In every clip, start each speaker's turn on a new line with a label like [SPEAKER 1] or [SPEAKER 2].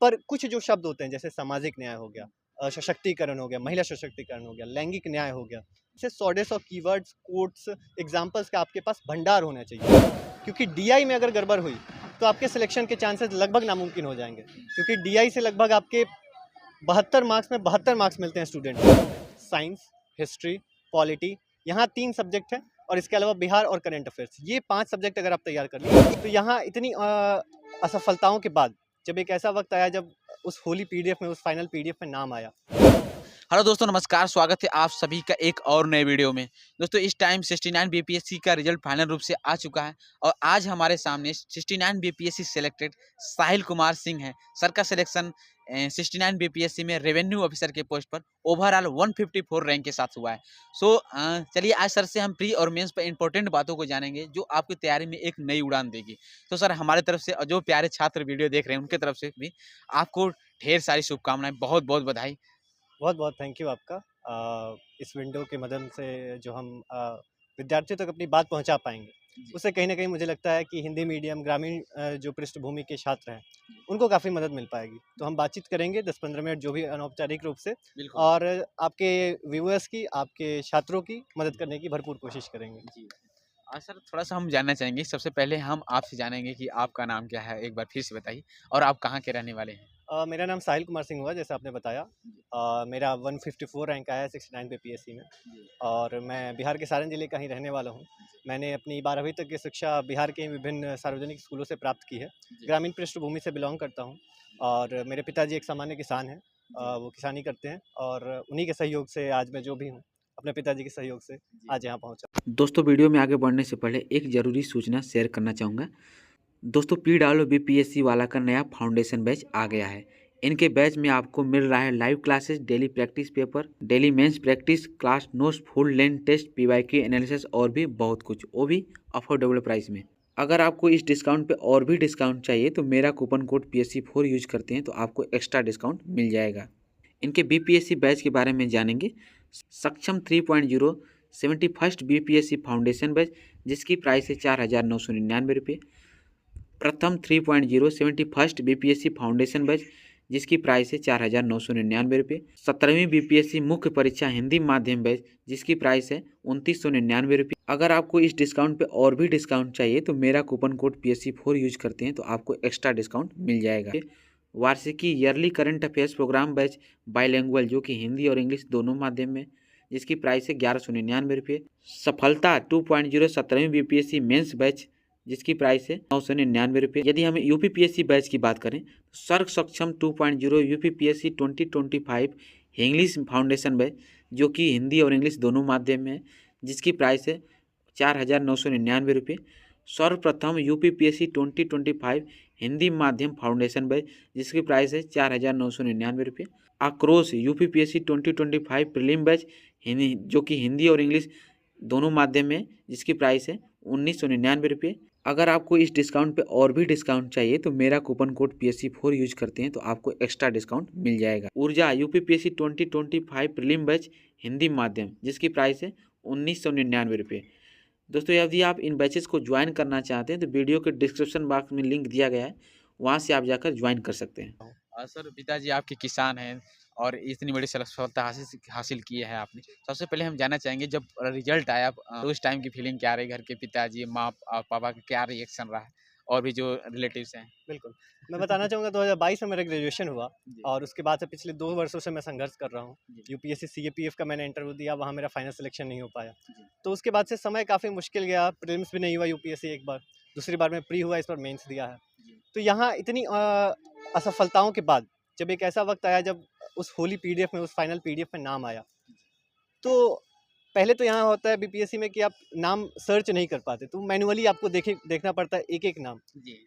[SPEAKER 1] पर कुछ जो शब्द होते हैं जैसे सामाजिक न्याय हो गया, सशक्तिकरण हो गया, महिला सशक्तिकरण हो गया, लैंगिक न्याय हो गया, ऐसे सौ कीवर्ड्स, कोट्स, एग्जाम्पल्स का आपके पास भंडार होना चाहिए। क्योंकि डीआई में अगर गड़बड़ हुई तो आपके सिलेक्शन के चांसेस लगभग नामुमकिन हो जाएंगे, क्योंकि डीआई से लगभग आपके 72 मार्क्स में 72 मार्क्स मिलते हैं स्टूडेंट को। साइंस, हिस्ट्री, पॉलिटी, यहाँ 3 सब्जेक्ट हैं, और इसके अलावा बिहार और करंट अफेयर्स, ये 5 सब्जेक्ट अगर आप तैयार कर लिए तो यहाँ इतनी असफलताओं के बाद जब एक ऐसा वक्त आया जब उस होली पीडीएफ में, उस फाइनल पीडीएफ में नाम आया।
[SPEAKER 2] हेलो दोस्तों, नमस्कार। स्वागत है आप सभी का एक और नए वीडियो में। दोस्तों, इस टाइम 69 बीपीएससी का रिजल्ट फाइनल रूप से आ चुका है और आज हमारे सामने 69 बीपीएससी सेलेक्टेड साहिल कुमार सिंह हैं। सर का सिलेक्शन 69 बीपीएससी में रेवेन्यू ऑफिसर के पोस्ट पर ओवरऑल 154 रैंक के साथ हुआ है। चलिए आज सर से हम प्री और मेंस पर इंपॉर्टेंट बातों को जानेंगे जो आपकी तैयारी में एक नई उड़ान देगी। तो सर, हमारे तरफ से और जो प्यारे छात्र वीडियो देख रहे हैं उनके तरफ से भी आपको ढेर सारी शुभकामनाएं, बहुत बहुत बधाई।
[SPEAKER 1] बहुत बहुत थैंक यू आपका। इस विंडो के माध्यम से जो हम विद्यार्थियों तक अपनी बात पहुंचा पाएंगे, उससे कहीं ना कहीं मुझे लगता है कि हिंदी मीडियम ग्रामीण जो पृष्ठभूमि के छात्र हैं उनको काफ़ी मदद मिल पाएगी। तो हम बातचीत करेंगे 10-15 मिनट, जो भी अनौपचारिक रूप से,
[SPEAKER 2] बिल्कुल
[SPEAKER 1] और आपके व्यूअर्स की, आपके छात्रों की मदद करने की भरपूर कोशिश करेंगे।
[SPEAKER 2] जी। सर, थोड़ा-सा हम जानना चाहेंगे। सबसे पहले हम आपसे जानेंगे कि आपका नाम क्या है? एक बार फिर से बताइए और आप कहाँ के रहने वाले हैं?
[SPEAKER 1] मेरा नाम साहिल कुमार सिंह हुआ, जैसा आपने बताया। मेरा 154 रैंक आया है 69 बीपीएससी में,
[SPEAKER 2] जी।
[SPEAKER 1] और मैं बिहार के सारण ज़िले का ही रहने वाला हूँ। मैंने अपनी 12वीं तक की शिक्षा बिहार के विभिन्न सार्वजनिक स्कूलों से प्राप्त की है।
[SPEAKER 2] जी।
[SPEAKER 1] ग्रामीण पृष्ठभूमि से बिलोंग करता हूँ, और मेरे पिताजी एक सामान्य किसान हैं। वो किसानी करते हैं, और उन्हीं के सहयोग से आज मैं जो भी हूँ, अपने पिताजी के सहयोग से आज यहाँ पहुँचा।
[SPEAKER 2] दोस्तों, वीडियो में आगे बढ़ने से पहले एक ज़रूरी सूचना शेयर करना चाहूँगा। दोस्तों, पीडब्ल्यू बीपीएससी वाला का नया फाउंडेशन बैच आ गया है। इनके बैच में आपको मिल रहा है live classes, daily practice paper, daily mains practice, class notes, full length test, PYQ analysis और भी बहुत कुछ, वो भी अफोर्डेबल प्राइस में। अगर आपको इस डिस्काउंट पे और भी डिस्काउंट चाहिए तो मेरा कूपन कोड PSC4 यूज करते हैं तो आपको एक्स्ट्रा डिस्काउंट मिल जाएगा। इनके बीपीएससी बैच के बारे में जानेंगे। सक्षम 3.0 71st बीपीएससी फाउंडेशन बैच, जिसकी प्राइस है 4,999 रुपये। प्रथम 3.0 71st बीपीएससी फाउंडेशन बैच, जिसकी प्राइस है 4,999 रुपये। 17वीं बीपीएससी मुख्य परीक्षा हिंदी माध्यम बैच, जिसकी प्राइस है 2,999 रुपये। अगर आपको इस डिस्काउंट पे और भी डिस्काउंट चाहिए तो मेरा कूपन कोड PSC4 यूज करते हैं तो आपको एक्स्ट्रा डिस्काउंट मिल जाएगा। वार्षिकी yearly current affairs program batch bilingual, जो कि हिंदी और इंग्लिश दोनों माध्यम में, जिसकी प्राइस है 1,199 रुपये। सफलता 2.0 17वीं बीपीएससी मेंस बैच, जिसकी प्राइस है 999 रुपये। यदि हम यूपीपीएससी बैच की बात करें तो सर्व सक्षम 2.0 यूपीपीएससी 2025 इंग्लिश फाउंडेशन बैच, जो कि हिंदी और इंग्लिश दोनों माध्यम में है, जिसकी प्राइस है 4,999 रुपये। सर्वप्रथम यूपीपीएससी 2025 हिंदी माध्यम फाउंडेशन बैच, जिसकी प्राइस है 4,999 रुपये। आक्रोश यूपीपीएससी 2025 प्रीलिम बैच, हिंदी, जो कि हिंदी और इंग्लिश दोनों माध्यम में, जिसकी प्राइस है 1,999 रुपये। अगर आपको इस डिस्काउंट पे और भी डिस्काउंट चाहिए तो मेरा कूपन कोड PSC4 यूज करते हैं तो आपको एक्स्ट्रा डिस्काउंट मिल जाएगा। ऊर्जा यूपीपीएससी 2025 प्रीलिम बैच हिंदी माध्यम, जिसकी प्राइस है 1,999 रुपये। दोस्तों, यदि आप इन बैचेस को ज्वाइन करना चाहते हैं तो वीडियो के डिस्क्रिप्शन बॉक्स में लिंक दिया गया है, वहाँ से आप जाकर ज्वाइन कर सकते हैं। सर, पिताजी आपके किसान हैं और इतनी बड़ी सफलता हासिल की है आपने। सबसे पहले हम जानना चाहेंगे, जब रिजल्ट आया तो उस टाइम की फीलिंग क्या रही? घर के पिताजी, माँ और पापा का क्या रिएक्शन रहा है, और भी जो रिलेटिव्स हैं?
[SPEAKER 1] बिल्कुल, मैं बताना चाहूँगा 2022 में मेरा ग्रेजुएशन हुआ, और उसके बाद से पिछले 2 वर्षों से मैं संघर्ष कर रहा हूँ। यूपीएससी सीएपीएफ का मैंने इंटरव्यू दिया, वहाँ मेरा फाइनल सिलेक्शन नहीं हो पाया। तो उसके बाद से समय काफ़ी मुश्किल गया, प्रीलिम्स भी नहीं हुआ यूपीएससी एक बार, दूसरी बार में प्री हुआ, इस बार मेंस दिया है। तो यहाँ इतनी असफलताओं के बाद जब एक ऐसा वक्त आया जब उस होली पीडीएफ में, उस फाइनल पीडीएफ में नाम आया, तो पहले तो यहाँ होता है बीपीएससी में कि आप नाम सर्च नहीं कर पाते, तो मैनुअली आपको देखना पड़ता है एक-एक नाम।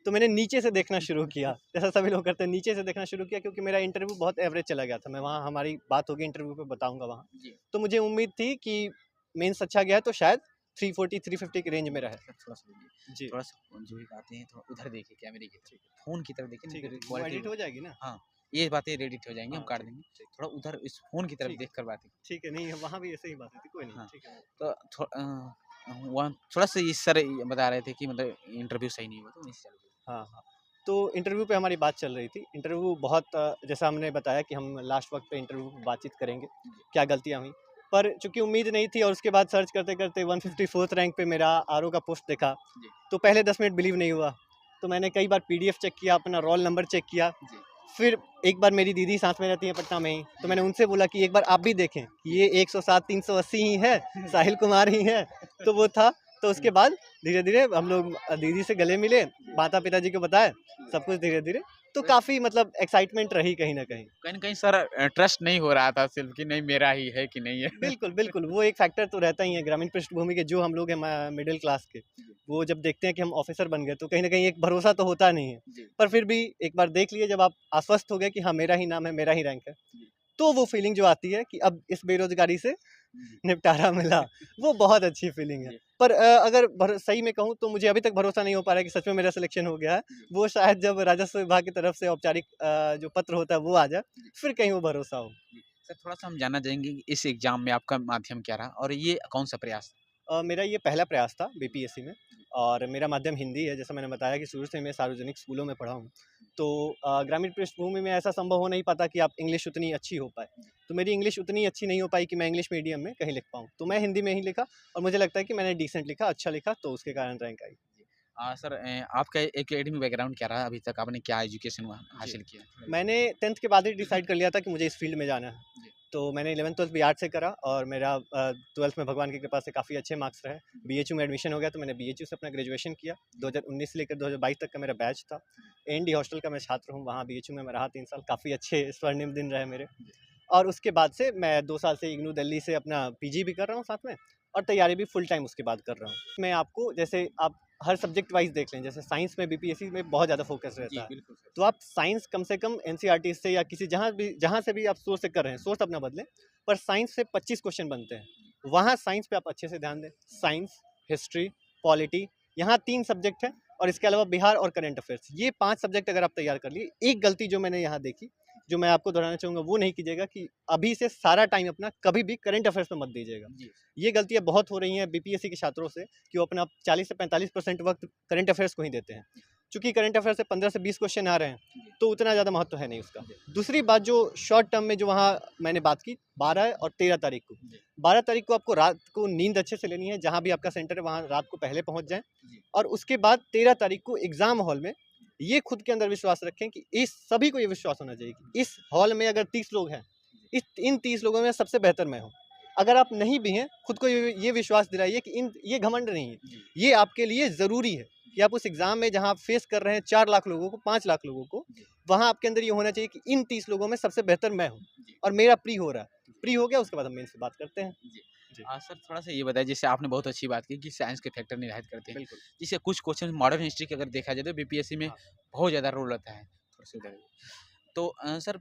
[SPEAKER 1] तो मैंने नीचे से देखना शुरू किया, जैसा सभी लोग करते हैं, नीचे से देखना शुरू किया, क्योंकि मेरा इंटरव्यू बहुत एवरेज चला गया था। मैं वहाँ, हमारी बात होगी इंटरव्यू पे, बताऊँगा वहाँ। तो मुझे उम्मीद थी कि मेंस अच्छा गया है तो शायद 340-350 की रेंज में रहे।
[SPEAKER 2] थोड़ा-सा
[SPEAKER 1] जी,
[SPEAKER 2] थोड़ा-सा जो भी बातें हैं थोड़ा उधर देखिए, कैमरे की तरफ, फ़ोन की तरफ देखिए ना,
[SPEAKER 1] ठीक है,
[SPEAKER 2] फिर
[SPEAKER 1] वो
[SPEAKER 2] क्वालिटी।
[SPEAKER 1] एडिट हो जाएगी ना?
[SPEAKER 2] हाँ, ये बातें एडिट हो जाएँगी, हम
[SPEAKER 1] हाँ,
[SPEAKER 2] काट
[SPEAKER 1] ठीक,
[SPEAKER 2] देंगे।
[SPEAKER 1] ठीक,
[SPEAKER 2] थोड़ा उधर इस फ़ोन की तरफ
[SPEAKER 1] ठीक है,
[SPEAKER 2] देखकर बातें।
[SPEAKER 1] ठीक है, नहीं वहाँ भी ऐसे ही बात हुई थी, कोई नहीं,
[SPEAKER 2] हाँ,
[SPEAKER 1] ठीक है।
[SPEAKER 2] तो वहाँ थोड़ा-सा इस सर ये बता रहे थे कि मतलब इंटरव्यू सही नहीं हुआ, तो वहीं से चालू करिए।
[SPEAKER 1] हाँ, हाँ। तो इंटरव्यू पे हमारी बात चल रही थी। इंटरव्यू बहुत जैसा हमने बताया कि हम लास्ट वक्त पे इंटरव्यू पे बातचीत करेंगे, क्या गलतियाँ हुई। पर चूँकि उम्मीद नहीं थी और उसके बाद सर्च करते-करते 154th रैंक पे मेरा आरओ का पोस्ट दिखा, तो पहले 10 मिनट बिलीव नहीं हुआ। तो मैंने कई बार पीडीएफ चेक किया, अपना रोल नंबर चेक किया। फिर एक बार मेरी दीदी साथ में रहती है पटना में ही, तो मैंने उनसे बोला कि एक बार आप भी देखें कि ये 107 380 ही है, साहिल कुमार ही है। तो वो था। तो उसके बाद धीरे-धीरे हम लोग दीदी से गले मिले, माता-पिता जी को बताया, सब कुछ धीरे-धीरे। तो काफ़ी मतलब एक्साइटमेंट रही कहीं न कहीं।
[SPEAKER 3] कहीं न कहीं सर ट्रस्ट नहीं हो रहा था सिर्फ़ कि नहीं मेरा ही है कि नहीं है।
[SPEAKER 1] बिल्कुल, बिल्कुल, वो एक फैक्टर तो रहता ही है ग्रामीण पृष्ठभूमि के जो हम लोग हैं मिडिल क्लास के, वो जब देखते हैं कि हम ऑफ़िसर बन गए तो कहीं न कहीं एक भरोसा तो होता नहीं है। पर फिर भी एक बार देख लिए जब आप आश्वस्त हो गए कि हाँ, मेरा ही नाम है, मेरा ही रैंक है, तो वो फीलिंग जो आती है कि अब इस बेरोज़गारी से निपटारा मिला, वो बहुत अच्छी फीलिंग है। पर अगर सही में कहूँ तो मुझे अभी तक भरोसा नहीं हो पा रहा है कि सच में मेरा सिलेक्शन हो गया है। वो शायद जब राजस्व विभाग की तरफ से औपचारिक जो पत्र होता है वो आ जाए, फिर कहीं वो भरोसा हो।
[SPEAKER 3] सर थोड़ा-सा हम जानना चाहेंगे कि इस एग्ज़ाम में आपका माध्यम क्या रहा और ये कौन-सा प्रयास?
[SPEAKER 1] मेरा ये पहला प्रयास था बीपीएससी में और मेरा माध्यम हिंदी है। जैसा मैंने बताया कि शुरू से मैं सार्वजनिक स्कूलों में पढ़ा हूँ। तो ग्रामीण पृष्ठभूमि में ऐसा संभव हो नहीं पाता कि आप इंग्लिश उतनी अच्छी हो पाए। तो मेरी इंग्लिश उतनी अच्छी नहीं हो पाई कि मैं इंग्लिश मीडियम में कहीं लिख पाऊँ। तो मैं हिंदी में ही लिखा और मुझे लगता है कि मैंने डिसेंट लिखा, अच्छा लिखा, तो उसके कारण रैंक आई।
[SPEAKER 3] सर आपका एकेडमिक बैकग्राउंड क्या रहा? अभी तक आपने क्या एजुकेशन वहाँ हासिल किया?
[SPEAKER 1] मैंने 10th के बाद ही डिसाइड कर लिया था कि मुझे इस फील्ड में जाना है। तो मैंने 11th-12th भी आर्ट से करा और मेरा 12th में भगवान की कृपा से काफ़ी अच्छे मार्क्स रहे। बीएचयू में एडमिशन हो गया तो मैंने बीएचयू से अपना ग्रेजुएशन किया। 2019 से लेकर 2022 तक का मेरा बैच था। एएनडी हॉस्टल का मैं छात्र हूँ, वहाँ बीएचयू में मैं रहा 3 साल, काफ़ी अच्छे स्वर्णिम दिन रहे मेरे। और उसके बाद से मैं 2 साल से इग्नू दिल्ली से अपना पीजी भी कर रहा हूँ साथ में और तैयारी भी फुल टाइम उसके बाद कर रहा हूँ। मैं आपको जैसे आप हर सब्जेक्ट वाइज़ देख लें, जैसे साइंस में बीपीएससी में बहुत ज़्यादा फोकस रहता है।
[SPEAKER 3] बिल्कुल सर।
[SPEAKER 1] तो आप साइंस कम से कम एनसीईआरटी से या किसी जहाँ से भी आप सोर्स से कर रहे हैं, सोर्स अपना बदलें, पर साइंस से 25 क्वेश्चन बनते हैं। वहाँ साइंस पे आप अच्छे से ध्यान दें। साइंस, हिस्ट्री, पॉलिटी, यहाँ 3 सब्जेक्ट हैं और इसके अलावा बिहार और करंट अफेयर्स। ये 5 सब्जेक्ट अगर आप तैयार कर लिए, एक गलती जो मैंने यहाँ देखी, जो मैं आपको दोहराना चाहूँगा, वो नहीं कीजिएगा कि अभी से सारा टाइम अपना कभी भी करंट अफेयर्स में मत दीजिएगा। ये गलतियाँ बहुत हो रही हैं बीपीएससी के छात्रों से कि वो अपना 40 से 45% वक्त करंट अफेयर्स को ही देते हैं। चूँकि करंट अफेयर से 15 से 20 क्वेश्चन आ रहे हैं, तो उतना ज़्यादा महत्व है नहीं उसका। दूसरी बात जो शॉर्ट टर्म में जो वहाँ मैंने बात की 12 और 13 तारीख को। 12 तारीख को आपको रात को नींद अच्छे से लेनी है, जहाँ भी आपका सेंटर है वहाँ रात को पहले पहुँच जाएँ और उसके बाद 13 तारीख को एग्ज़ाम हॉल में ये खुद के अंदर विश्वास रखें कि इस सभी को ये विश्वास होना चाहिए कि इस हॉल में अगर 30 लोग हैं, इन 30 लोगों में सबसे बेहतर मैं हूँ। अगर आप नहीं भी हैं, खुद को ये विश्वास दिलाइए कि ये घमंड नहीं है, ये आपके लिए ज़रूरी है कि आप उस एग्ज़ाम में जहाँ आप फेस कर रहे हैं 4 लाख लोगों को, 5 लाख लोगों को, वहाँ आपके अंदर ये होना चाहिए कि इन 30 लोगों में सबसे बेहतर मैं हूँ और मेरा प्री हो रहा है। प्री हो गया, उसके बाद हम मेंस पे बात करते हैं।
[SPEAKER 3] सर थोड़ा-सा ये बताइए जैसे आपने बहुत अच्छी बात की कि साइंस के फैक्टर निर्धारित करते हैं।
[SPEAKER 1] बिल्कुल।
[SPEAKER 3] जैसे कुछ क्वेश्चन मॉडर्न हिस्ट्री के अगर देखा जाए तो बीपीएससी में बहुत ज़्यादा रोल रहता है। थोड़ा-सा उधर तो सर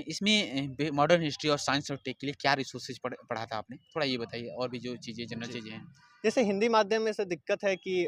[SPEAKER 3] इसमें मॉडर्न हिस्ट्री और साइंस और टेक के लिए क्या रिसोर्सेज पढ़ा था आपने? थोड़ा ये बताइए और भी जो चीज़ें जनरल चीज़ें हैं।
[SPEAKER 1] जैसे हिंदी माध्यम में से दिक्कत है कि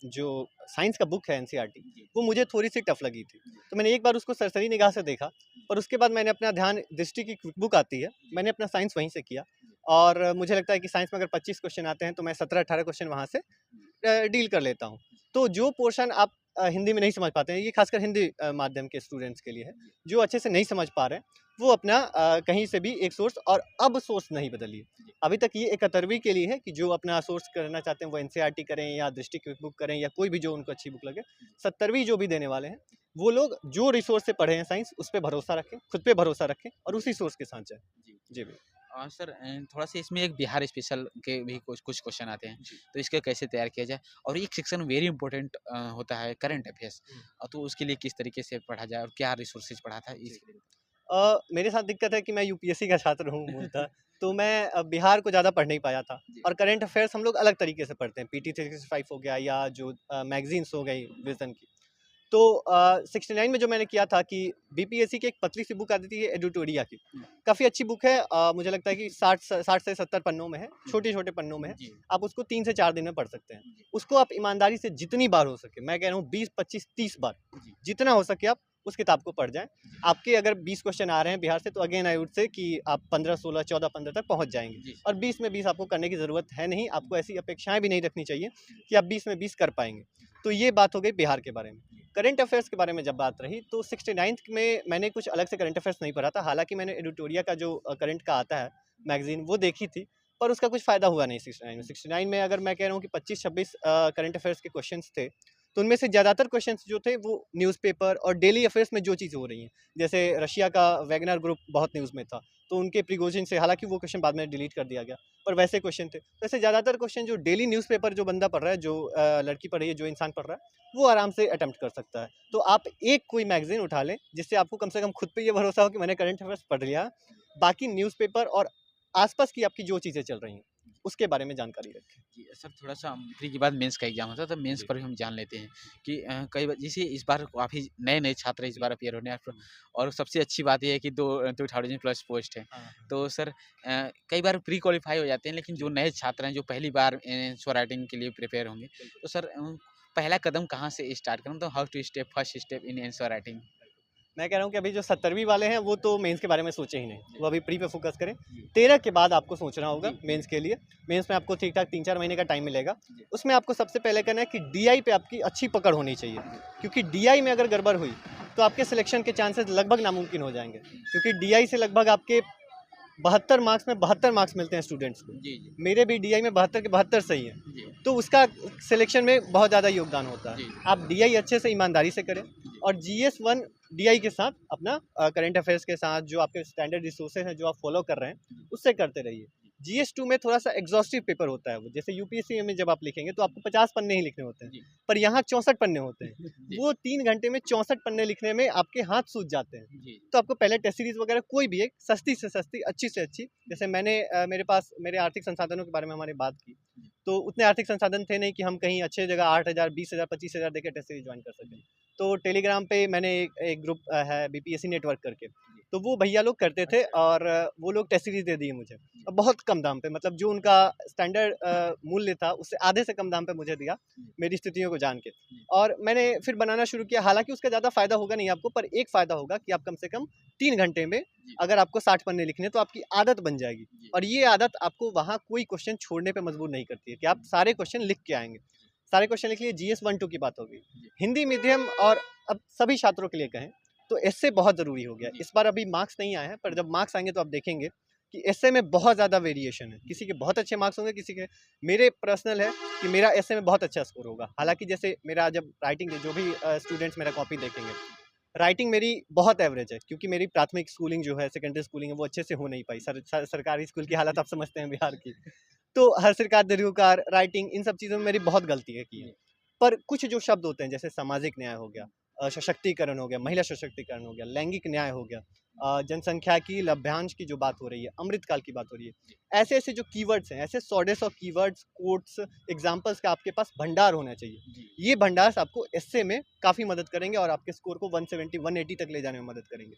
[SPEAKER 1] जो साइंस का बुक है एनसीईआरटी, वो मुझे थोड़ी-सी टफ लगी थी। तो मैंने एक बार उसको सरसरी निगाह से देखा और उसके बाद मैंने अपना ध्यान दृष्टि की क्विक बुक आती है, मैंने अपना साइंस वहीं से किया और मुझे लगता है कि साइंस में अगर 25 क्वेश्चन आते हैं तो मैं 17-18 क्वेश्चन वहाँ से डील कर लेता हूँ। तो जो पोर्शन आप हिंदी में नहीं समझ पाते हैं, ये खासकर हिंदी माध्यम के स्टूडेंट्स के लिए है। जो अच्छे से नहीं समझ पा रहे हैं, वो अपना कहीं से भी एक सोर्स और अब सोर्स नहीं बदलिए। अभी तक ये 71वीं के लिए है कि जो अपना सोर्स करना चाहते हैं वो एनसीईआरटी करें या दृष्टि क्विक बुक करें या कोई भी जो उनको अच्छी बुक लगे। 70वीं जो भी देने वाले हैं, वो लोग जो रिसोर्स से पढ़े हैं साइंस, उस पे भरोसा रखें, खुद पे भरोसा रखें और उसी सोर्स के साथ जाएँ। जी भैया।
[SPEAKER 3] सर थोड़ा-सा इसमें एक बिहार स्पेशल के भी कुछ क्वेश्चन आते हैं, तो इसको कैसे तैयार किया जाए? और एक सेक्शन वेरी इंपॉर्टेंट होता है करंट अफेयर्स तो उसके लिए किस तरीके से पढ़ा जाए और क्या रिसोर्सेज पढ़ा था इसके लिए?
[SPEAKER 1] मेरे साथ दिक्कत है कि मैं यूपीएससी का छात्र हूँ मूलतः, तो मैं बिहार को ज़्यादा पढ़ नहीं पाया था और करंट अफेयर्स हम लोग अलग तरीके से पढ़ते हैं। पीटी 365 हो गया या जो मैगज़ीन्स हो गई विज़न की। तो 69 में जो मैंने किया था कि बीपीएससी की एक पतली सी बुक आती थी एडिटोरिया की, काफ़ी अच्छी बुक है। मुझे लगता है कि 60 से 70 पन्नों में है, छोटे-छोटे पन्नों में है। आप उसको 3 से 4 दिन में पढ़ सकते हैं। उसको आप ईमानदारी से जितनी बार हो सके, मैं कह रहा हूँ 20, 25, 30 बार, जितना हो सके आप उस किताब को पढ़ जाएँ। आपके अगर 20 क्वेश्चन आ रहे हैं बिहार से तो अगेन आई वुड से कि आप 15, 16, 14, 15 तक पहुँच जाएँगे और 20 में 20 आपको करने की ज़रूरत है नहीं। आपको ऐसी अपेक्षाएँ भी नहीं रखनी चाहिए कि आप 20 में 20 कर पाएँगे। तो ये बात हो गई बिहार के बारे में। करंट अफेयर्स के बारे में जब बात रही तो 69th में मैंने कुछ अलग से करंट अफेयर्स नहीं पढ़ा था, हालांकि मैंने एडिटोरिया का जो करंट का आता है मैगजीन वो देखी थी, पर उसका कुछ फ़ायदा हुआ नहीं 69 में। अगर मैं कह रहा हूँ कि 25-26 करंट अफेयर्स के क्वेश्चंस थे, तो उनमें से ज़्यादातर क्वेश्चंस जो थे वो न्यूज़पेपर और डेली अफेयर्स में जो चीज़ें हो रही हैं, जैसे रशिया का वैगनर ग्रुप बहुत न्यूज़ में था, तो उनके प्रिगोजिन से, हालांकि वो क्वेश्चन बाद में डिलीट कर दिया गया, पर वैसे क्वेश्चन थे। तो ऐसे ज़्यादातर क्वेश्चन जो डेली न्यूज़पेपर जो बंदा पढ़ रहा है, जो लड़की पढ़ रही है, जो इंसान पढ़ रहा है, वो आराम से अटेम्प्ट कर सकता है। तो आप एक कोई मैगजीन उठा लें जिससे आपको कम से कम खुद पे ये भरोसा हो कि मैंने करंट अफेयर्स पढ़ लिया, बाकी न्यूज़पेपर और आसपास की आपकी जो चीज़ें चल रही हैं उसके बारे में जानकारी रखें।
[SPEAKER 3] जी, सर थोड़ा-सा प्री के बाद मेंस का एग्ज़ाम होता है, तो मेंस पर भी हम जान लेते हैं कि कई बार जैसे इस बार काफ़ी नए-नए छात्र इस बार अपीयर होने हैं आपको, और सबसे अच्छी बात ये है कि 2000 प्लस पोस्ट है।
[SPEAKER 1] हाँ।
[SPEAKER 3] तो सर कई बार प्री क्वालीफाई हो जाते हैं, लेकिन जो नए छात्र हैं, जो पहली बार आंसर राइटिंग के लिए प्रिपेयर होंगे, तो सर पहला कदम कहाँ से स्टार्ट करूँ? तो how to step first step in answer writing?
[SPEAKER 1] मैं कह रहा हूँ कि अभी जो 70वीं वाले हैं वो तो मेंस के बारे में सोचे ही नहीं,
[SPEAKER 3] जी।
[SPEAKER 1] वो अभी प्री पे फोकस करें।
[SPEAKER 3] जी।
[SPEAKER 1] 13 के बाद आपको सोचना होगा
[SPEAKER 3] जी।
[SPEAKER 1] मेंस के लिए। मेंस में आपको ठीक-ठाक 3-4 महीने का टाइम मिलेगा।
[SPEAKER 3] जी।
[SPEAKER 1] उसमें आपको सबसे पहले करना है कि डीआई पे आपकी अच्छी पकड़ होनी चाहिए, क्योंकि डीआई में अगर गड़बड़ हुई तो आपके सिलेक्शन के चांसेस लगभग नामुमकिन हो जाएंगे, क्योंकि डीआई से लगभग आपके 72 मार्क्स में 72 मार्क्स मिलते हैं स्टूडेंट्स को।
[SPEAKER 3] जी, जी।
[SPEAKER 1] मेरे भी डीआई में 72 के 72 सही हैं,
[SPEAKER 3] जी।
[SPEAKER 1] तो उसका सिलेक्शन में बहुत ज़्यादा योगदान होता है।
[SPEAKER 3] जी।
[SPEAKER 1] आप डीआई अच्छे से ईमानदारी से करें, और जीएस 1 डीआई के साथ अपना करंट अफेयर्स के साथ जो आपके स्टैंडर्ड रिसोर्सेज हैं जो आप फॉलो कर रहे हैं उससे करते रहिए। जीएस 2 में थोड़ा सा एग्जॉस्टिव पेपर होता है वो, जैसे यूपीएससी में जब आप लिखेंगे तो आपको 50 पन्ने ही लिखने होते
[SPEAKER 3] जी।
[SPEAKER 1] हैं, पर यहाँ 64 पन्ने होते हैं।
[SPEAKER 3] जी।
[SPEAKER 1] वो 3 घंटे में 64 पन्ने लिखने में आपके हाथ सूज जाते हैं।
[SPEAKER 3] जी।
[SPEAKER 1] तो आपको पहले टेस्ट सीरीज वगैरह कोई भी एक सस्ती से सस्ती, अच्छी से अच्छी, जैसे मैंने मेरे पास मेरे आर्थिक संसाधनों के बारे में हमारी बात की, तो उतने आर्थिक संसाधन थे नहीं कि हम कहीं अच्छे जगह 8,000, 20,000, 25,000 देके टेस्ट सीरीज ज्वाइन कर सकें। तो टेलीग्राम पे मैंने एक ग्रुप है बीपीएससी नेटवर्क करके, तो वो भैया लोग करते थे, और वो लोग टेस्ट सीरीज दे दिए मुझे, और बहुत कम दाम पे, मतलब जो उनका स्टैंडर्ड मूल्य था उससे आधे से कम दाम पे मुझे दिया, मेरी स्थितियों को जान के। और मैंने फिर बनाना शुरू किया। हालांकि उसका ज़्यादा फायदा होगा नहीं आपको, पर एक फ़ायदा होगा कि आप कम से कम 3 घंटे में अगर आपको 60 पन्ने लिखने तो आपकी आदत बन जाएगी, और ये आदत आपको वहाँ कोई क्वेश्चन छोड़ने पे मजबूर नहीं करती है कि आप सारे क्वेश्चन लिख के आएंगे। सारे क्वेश्चन लिख लिए। जीएस 1-2 की बात हो गई। हिंदी मीडियम और अब सभी छात्रों के लिए कहें तो एस्से बहुत ज़रूरी हो गया। इस बार अभी मार्क्स नहीं आए हैं, पर जब मार्क्स आएंगे तो आप देखेंगे कि एस्से में बहुत ज़्यादा वेरिएशन है। किसी के बहुत अच्छे मार्क्स होंगे, किसी के, मेरे पर्सनल है कि मेरा एस्से में बहुत अच्छा स्कोर होगा। हालांकि जैसे मेरा जब राइटिंग, जो भी स्टूडेंट्स मेरा कॉपी देखेंगे, राइटिंग मेरी बहुत एवरेज है, क्योंकि मेरी प्राथमिक स्कूलिंग जो है, सेकेंडरी स्कूलिंग है, वो अच्छे से हो नहीं पाई। सरकारी स्कूल की हालत आप समझते हैं बिहार की। तो हर सरकार, दीर्घकार, राइटिंग, इन सब चीज़ों में मेरी बहुत गलती है की है। पर कुछ जो शब्द होते हैं, जैसे सामाजिक न्याय हो गया, सशक्तिकरण हो गया, महिला सशक्तिकरण हो गया, लैंगिक न्याय हो गया, जनसंख्या की लभ्यांश की जो बात हो रही है, अमृतकाल की बात हो रही है, ऐसे-ऐसे जो कीवर्ड्स हैं, ऐसे 100-150 कीवर्ड्स, कोट्स, एग्जांपल्स का आपके पास भंडार होना चाहिए। ये भंडार आपको एस्से में काफ़ी मदद करेंगे और आपके स्कोर को 170, 180 तक ले जाने में मदद करेंगे।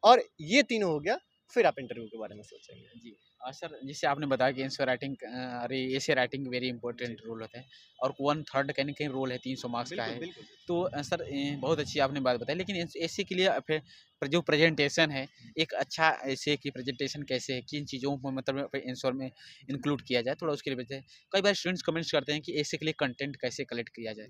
[SPEAKER 1] और ये तीनों हो गया, फिर आप इंटरव्यू के बारे में सोचेंगे।
[SPEAKER 3] जी। सर जैसे आपने बताया कि आंसर राइटिंग अरे essay writing very important role होता है, और 1/3 कहीं न कहीं रोल है, 300 मार्क्स का है।
[SPEAKER 1] बिल्कुल।
[SPEAKER 3] तो सर बहुत अच्छी आपने बात बताई, लेकिन एसे के लिए फिर जो प्रेजेंटेशन है, एक अच्छा एसे की प्रेजेंटेशन कैसे है, किन चीज़ों को मतलब आंसर में इंक्लूड किया जाए, थोड़ा उसके लिए बताइए। कई बार स्टूडेंट्स कमेंट्स करते हैं कि एसे के लिए कंटेंट कैसे कलेक्ट किया जाए?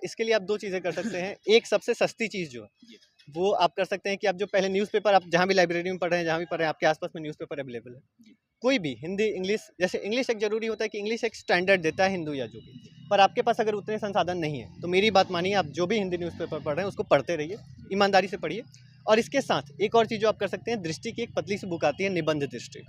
[SPEAKER 1] इसके लिए आप 2 चीज़ें कर सकते हैं। एक सबसे सस्ती चीज़ जो है, वो आप कर सकते हैं कि आप जो पहले न्यूज़पेपर, आप जहाँ भी लाइब्रेरी में पढ़ रहे हैं, जहाँ भी पढ़ रहे हैं, आपके आसपास में न्यूज़पेपर अवेलेबल है। कोई भी हिंदी, इंग्लिश, जैसे इंग्लिश एक ज़रूरी होता है कि इंग्लिश एक स्टैंडर्ड देता है हिंदू या जो भी, पर आपके पास अगर उतने संसाधन नहीं है, तो मेरी बात मानिए, आप जो भी हिंदी न्यूज़पेपर पढ़ रहे हैं उसको पढ़ते रहिए, ईमानदारी से पढ़िए। और इसके साथ एक और चीज़ जो आप कर सकते हैं, दृष्टि की एक पतली सी बुक आती है, निबंध दृष्टि।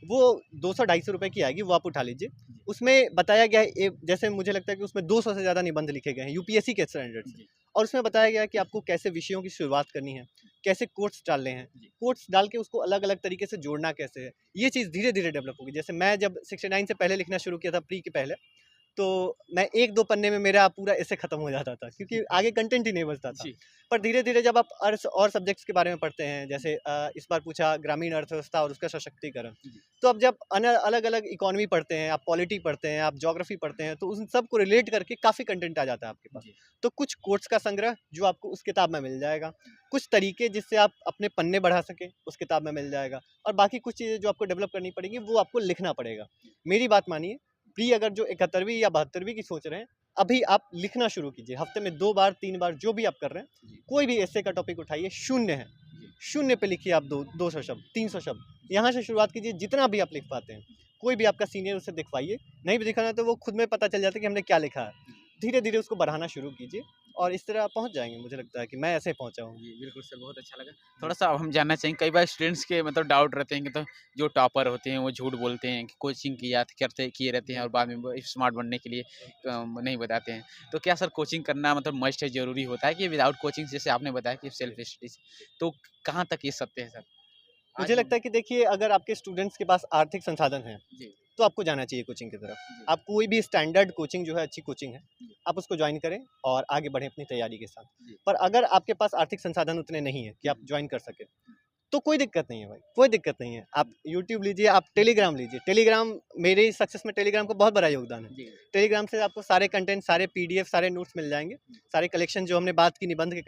[SPEAKER 1] वो 200-250 रुपए की आएगी, वो आप उठा लीजिए। उसमें बताया गया है, जैसे मुझे लगता है कि उसमें 200 से ज़्यादा निबंध लिखे गए हैं यूपीएससी के स्टैंडर्ड से, और उसमें बताया गया है कि आपको कैसे विषयों की शुरुआत करनी है, कैसे कोट्स डालने हैं, कोट्स डाल के उसको अलग अलग तरीके से जोड़ना कैसे है। ये चीज़ धीरे धीरे डेवलप होगी। जैसे मैं जब 69 से पहले लिखना शुरू किया था, प्री के पहले, तो मैं 1-2 पन्ने में मेरा पूरा ऐसे खत्म हो जाता था, क्योंकि आगे कंटेंट ही नहीं बचता था। पर धीरे धीरे जब आप अर्थ और सब्जेक्ट्स के बारे में पढ़ते हैं, जैसे इस बार पूछा ग्रामीण अर्थव्यवस्था और उसका सशक्तिकरण, तो अब जब अलग अलग इकोनॉमी पढ़ते हैं, आप पॉलिटी पढ़ते हैं, आप ज्योग्राफी पढ़ते हैं, तो उन सब को रिलेट करके काफ़ी कंटेंट आ जाता है आपके पास। तो कुछ कोट्स का संग्रह जो आपको उस किताब में मिल जाएगा, कुछ तरीके जिससे आप अपने पन्ने बढ़ा सकें उस किताब में मिल जाएगा, और बाकी कुछ चीज़ें जो आपको डेवलप करनी पड़ेंगी वो आपको लिखना पड़ेगा। मेरी बात मानिए, प्री अगर जो 71वीं या 72वीं की सोच रहे हैं, अभी आप लिखना शुरू कीजिए, हफ्ते में 2 बार 3 बार जो भी आप कर रहे हैं, कोई भी ऐसे का टॉपिक उठाइए, शून्य है, शून्य पे लिखिए आप 200 शब्द 300 शब्द, यहाँ से शुरुआत कीजिए, जितना भी आप लिख पाते हैं। कोई भी आपका सीनियर उसे दिखवाइए, नहीं भी दिखाना तो वो खुद में पता चल जाता है कि हमने क्या लिखा है। धीरे धीरे उसको बढ़ाना शुरू कीजिए और इस तरह आप पहुँच जाएंगे। मुझे लगता है कि मैं ऐसे पहुँचा हूँ।
[SPEAKER 3] जी, बिल्कुल सर, बहुत अच्छा लगा। थोड़ा-सा अब हम जानना चाहेंगे, कई बार स्टूडेंट्स के मतलब डाउट रहते हैं कि तो जो टॉपर होते हैं वो झूठ बोलते हैं कि कोचिंग किए रहते हैं और बाद में वो स्मार्ट बनने के लिए नहीं बताते हैं। तो क्या सर कोचिंग करना मतलब मस्ट है, ज़रूरी होता है कि विदाउट कोचिंग जैसे आपने बताया कि सेल्फ स्टडी से, तो कहाँ तक ये सत्य है सर?
[SPEAKER 1] मुझे
[SPEAKER 3] आज
[SPEAKER 1] लगता है कि देखिए, अगर आपके स्टूडेंट्स के पास आर्थिक संसाधन हैं,
[SPEAKER 3] जी,
[SPEAKER 1] तो आपको जाना चाहिए कोचिंग की तरफ।
[SPEAKER 3] जी,
[SPEAKER 1] आप कोई भी स्टैंडर्ड कोचिंग जो है, अच्छी कोचिंग है,
[SPEAKER 3] जी,
[SPEAKER 1] आप उसको ज्वाइन करें और आगे बढ़ें अपनी तैयारी के साथ।
[SPEAKER 3] जी,
[SPEAKER 1] पर अगर आपके पास आर्थिक संसाधन उतने नहीं है कि आप ज्वाइन कर सकें, तो कोई दिक्कत नहीं है भाई, कोई दिक्कत नहीं है। आप यूट्यूब लीजिए, आप टेलीग्राम लीजिए। टेलीग्राम, मेरे सक्सेस में टेलीग्राम का बहुत बड़ा योगदान है।
[SPEAKER 3] जी,
[SPEAKER 1] टेलीग्राम से आपको सारे कंटेंट, सारे पीडीएफ, सारे नोट्स मिल जाएँगे। सारे कलेक्शन जो हमने बात की, निबंध के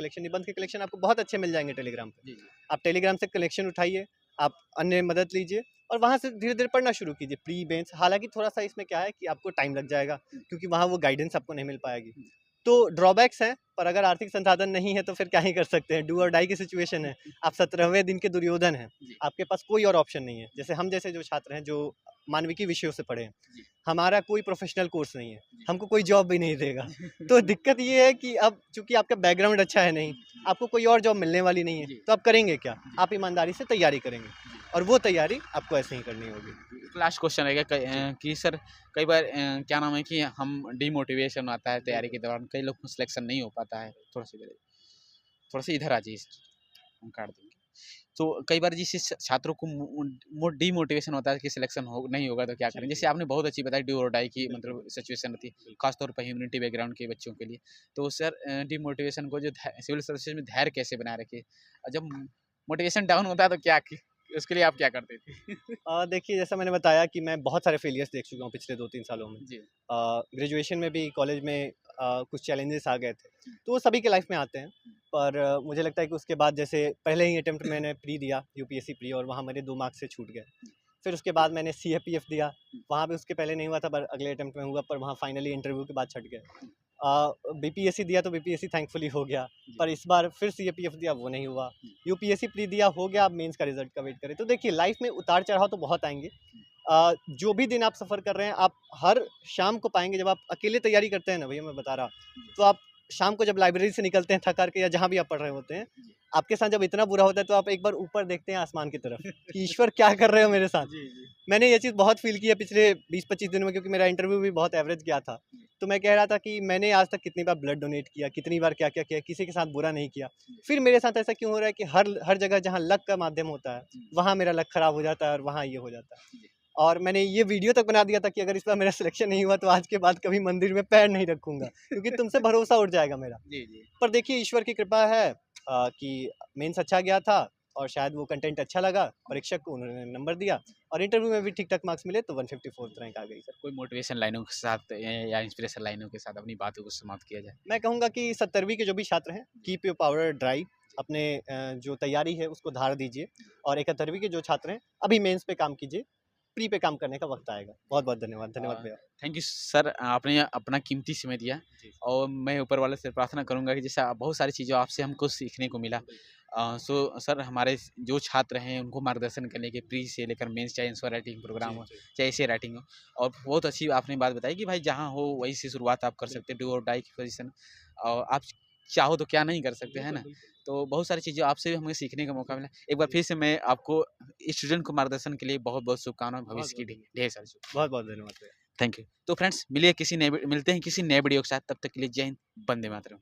[SPEAKER 1] कलेक्शन आपको बहुत अच्छे मिल जाएँगे टेलीग्राम पे।
[SPEAKER 3] जी, जी,
[SPEAKER 1] आप टेलीग्राम से कलेक्शन उठाइए, आप अन्य मदद लीजिए और वहाँ से धीरे-धीरे पढ़ना शुरू कीजिए प्री बेंच। हालाँकि थोड़ा-सा इसमें क्या है कि आपको टाइम लग जाएगा, क्योंकि वहाँ वो गाइडेंस आपको नहीं मिल पाएगी। तो ड्रॉबैक्स हैं, पर अगर आर्थिक संसाधन नहीं है तो फिर क्या ही कर सकते हैं, डू और डाई की सिचुएशन है। आप 17वें दिन के दुर्योधन हैं,
[SPEAKER 3] जी,
[SPEAKER 1] आपके पास कोई और ऑप्शन नहीं है। जैसे हम जैसे जो छात्र हैं, जो मानविकी विषयों से पढ़े हैं,
[SPEAKER 3] जी,
[SPEAKER 1] हमारा कोई प्रोफेशनल कोर्स नहीं है,
[SPEAKER 3] जी।
[SPEAKER 1] हमको कोई जॉब भी नहीं देगा। तो दिक्कत ये है कि अब चूँकि आपका बैकग्राउंड अच्छा है नहीं, आपको कोई और जॉब मिलने वाली नहीं है,
[SPEAKER 3] जी,
[SPEAKER 1] तो आप करेंगे क्या?
[SPEAKER 3] जी,
[SPEAKER 1] आप ईमानदारी से तैयारी करेंगे और वो तैयारी आपको ऐसे ही करनी होगी।
[SPEAKER 3] एक लास्ट क्वेश्चन रहेगा कि सर कई बार क्या नाम है कि हम डिमोटिवेशन आता है तैयारी के दौरान, कई लोग को सिलेक्शन नहीं हो पाता है। थोड़ा-सा इधर आ जाइए सर, हम काट देंगे। तो कई बार जिससे छात्रों को डिमोटिवेशन होता है कि सिलेक्शन हो नहीं होगा तो क्या करें? जैसे आपने बहुत अच्छी बताई डू और डाई की मतलब सिचुएशन रहती है, खास तौर पर ह्यूमैनिटी बैकग्राउंड के बच्चों के लिए। तो सर डिमोटिवेशन को जो सिविल सर्विसेज में धैर्य कैसे बनाए रखें? और जब मोटिवेशन डाउन होता है तो उसके लिए आप क्या करते थे?
[SPEAKER 1] देखिए, जैसा मैंने बताया कि मैं बहुत सारे फेलियर्स देख चुका हूँ पिछले 2-3 सालों में।
[SPEAKER 3] जी,
[SPEAKER 1] ग्रेजुएशन में भी, कॉलेज में कुछ चैलेंजेस आ गए थे, तो वो सभी के लाइफ में आते हैं। पर मुझे लगता है कि उसके बाद जैसे पहले ही अटेम्प्ट मैंने प्री दिया, यूपीएससी प्री, और वहाँ मेरे 2 मार्क्स से छूट गए। फिर उसके बाद मैंने सीएपीएफ दिया, वहाँ भी उसके पहले नहीं हुआ था, पर अगले अटेम्प्ट में हुआ, पर वहाँ फाइनली इंटरव्यू के बाद छट गए। बीपीएससी दिया तो बीपीएससी थैंकफुली हो गया, पर इस बार फिर सीएपीएफ दिया, वो नहीं हुआ। यूपीएससी प्री दिया, हो गया, अब मेंस का रिजल्ट का वेट करें। तो देखिए, लाइफ में उतार चढ़ाव तो बहुत आएंगे। जो भी दिन आप सफ़र कर रहे हैं, आप हर शाम को पाएंगे, जब आप अकेले तैयारी करते हैं ना भैया, मैं बता रहा, तो आप शाम को जब लाइब्रेरी से निकलते हैं थक कर के, या जहाँ भी आप पढ़ रहे होते हैं, आपके साथ जब इतना बुरा होता है, तो आप एक बार ऊपर देखते हैं आसमान की तरफ कि ईश्वर क्या कर रहे हो मेरे साथ। मैंने ये चीज़ बहुत फील की है पिछले 20-25 दिनों में, क्योंकि मेरा इंटरव्यू भी बहुत एवरेज गया था। तो मैं कह रहा था कि मैंने आज तक कितनी बार ब्लड डोनेट किया, कितनी बार क्या-क्या किया, किसी के साथ बुरा नहीं किया। फिर मेरे साथ ऐसा क्यों हो रहा है कि हर हर जगह जहाँ लक का माध्यम होता है, वहाँ मेरा लक खराब हो जाता है और वहाँ ये हो जाता है। और मैंने ये वीडियो तक बना दिया था कि अगर इस बार मेरा सिलेक्शन नहीं हुआ, तो आज के बाद कभी मंदिर में पैर नहीं रखूँगा, क्योंकि तुमसे भरोसा उठ जाएगा मेरा।
[SPEAKER 3] जी, जी।
[SPEAKER 1] पर देखिए, ईश्वर की कृपा है कि मेंस अच्छा गया था और शायद वो कंटेंट अच्छा लगा परीक्षक को, उन्होंने नंबर दिया और इंटरव्यू में भी ठीक-ठाक मार्क्स मिले, तो 154th रैंक आ गई सर।
[SPEAKER 3] कोई मोटिवेशन लाइनों के साथ या इंस्पिरेशन लाइनों के साथ अपनी बातों को समाप्त किया जाए?
[SPEAKER 1] मैं कहूँगा कि 70वीं के जो भी छात्र हैं, कीप योर पावर ड्राई, अपने जो तैयारी है उसको धार दीजिए, और 71वीं के जो छात्र हैं, अभी मेंस पे काम कीजिए, प्री पे काम करने का वक्त आएगा। बहुत-बहुत धन्यवाद। धन्यवाद भैया।
[SPEAKER 3] थैंक यू सर, आपने अपना कीमती समय दिया और मैं ऊपर वाले से प्रार्थना करूंगा कि जैसे बहुत सारी चीज़ें आपसे हमको सीखने को मिला। सो सर, हमारे जो छात्र हैं उनको मार्गदर्शन करने के प्री से लेकर मेंस, चाहे आंसर राइटिंग प्रोग्राम हो, चाहे ऐसे राइटिंग हो, और बहुत अच्छी आपने बात बताई कि भाई जहाँ हो वहीं से शुरुआत आप कर सकते हैं, डू और डाई की पोजीशन, और आप चाहो तो क्या नहीं कर सकते, है ना? तो बहुत सारी चीज़ें आपसे भी हमें सीखने का मौका मिला। एक बार फिर से मैं आपको स्टूडेंट को मार्गदर्शन के लिए बहुत-बहुत शुभकामनाएँ, भविष्य की ढेर सारी शुभ।
[SPEAKER 1] बहुत-बहुत धन्यवाद भैया।
[SPEAKER 3] Thank you. तो फ्रेंड्स, मिलते हैं किसी नए वीडियो के साथ, तब तक के लिए जय हिंद, वंदे मातरम।